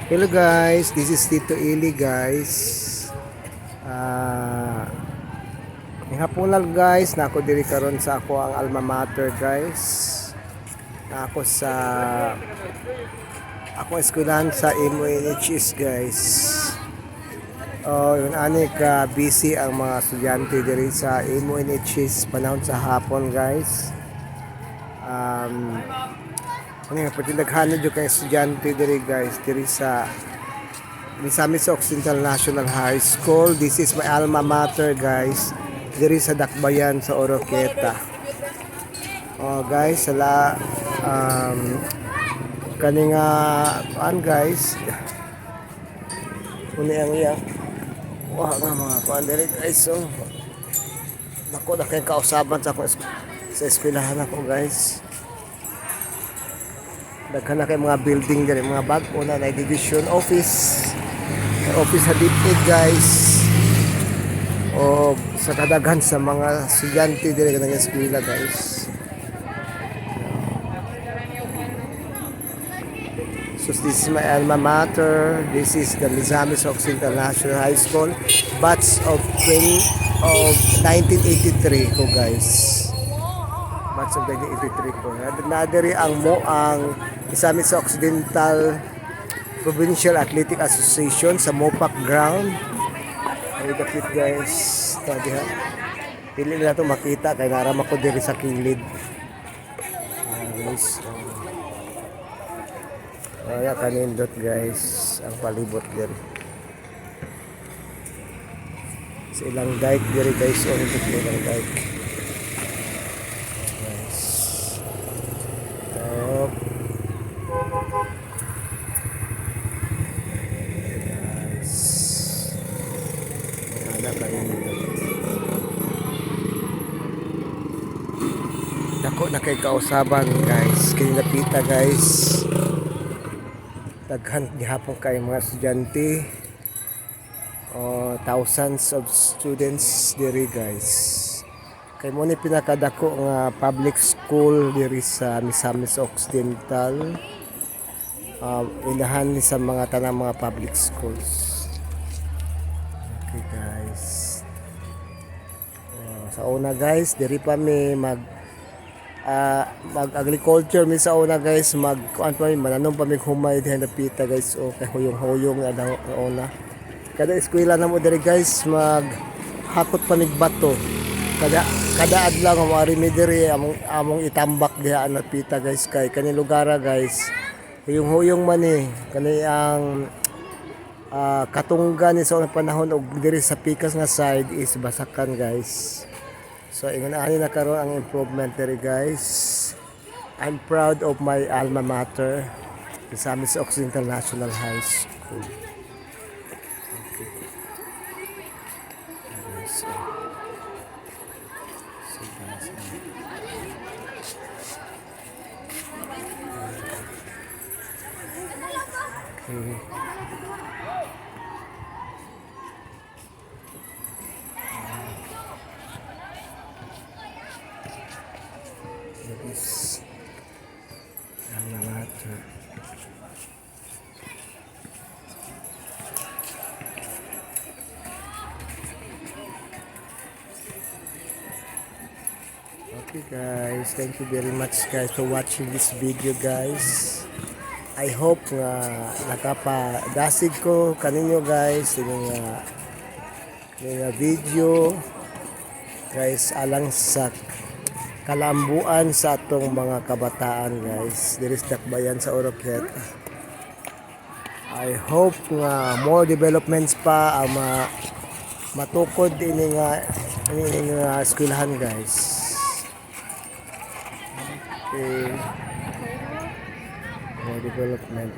Hello guys, this is Tito Ili guys. Ah, hapunan guys, na ako diri karon sa ako ang alma mater guys. Na ako sa eskwelahan sa MONHS guys. Oh, yun ani ka busy ang mga estudyante diri sa MONHS panahon sa hapon guys. Ano nga, pati naghanod yung kay estudyante diri guys, diri sa Misamis Occidental National High School. This is my alma mater guys, diri sa Dakbayan sa Oroqueta. Oh guys, sala kaninga guys. Uni ang iya. Wah nga mga kuan diri guys. So, nako na kay kausaban sa eskwelahan ako guys. Daghan na kay mga building diri, mga bag-o na division office. Office sa DepEd guys. O sa kadaghan sa mga estudyante diri kanang eskwela guys. So this is my alma mater. This is the Misamis Occidental National High School, batch of 1983 ko guys. Batch of 1983 ko. Nadiri ang Misamis Occidental Provincial Athletic Association sa Mopac Ground. Ay dapit guys. Tadi ha. Pili na ito makita kay narama ko diri sa kilid. Guys. Kaya kanindot guys ang palibot diri. Sa ilang dike diri guys, o hindi ilang dike. Guys. Top. Dako na kay kausaban guys, kay napita guys. Daghan gihapon kay mga estudyante. Thousands of students diri guys. Kay mo ni pinakadako nga public school diri sa Misamis Occidental. Inahan ni sa mga tanang mga public schools. Okay guys. Sa una guys, diri pa mi mag agriculture mi sa una guys, mananom pa mi humay diha napita guys. Okay, huyong-huyong na una. Kada eskwela na mo diri guys, hakot pa mig bato. Kada adlaw nga mari mi diri among itambak diha napita guys, kay kani lugara guys. Huyong-huyong man kani ang katunggan ni sa panahon og diri sa pikas nga side is basakan guys. So ingon ani na karon ang improvement diri guys. I'm proud of my alma mater, Misamis Occidental National High School. This alma mater. Okay guys, thank you very much guys for watching this video guys. I hope nga nakapadasig ko kaninyo guys yung video guys alang sa kalambuan sa atong mga kabataan guys diri sa Dakbayan sa Oroqueta. I hope nga more developments pa ang matukod ini nga eskwelahan guys. Okay. More development.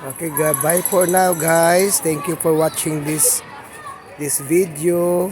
Okay, bye for now guys. Thank you for watching this video.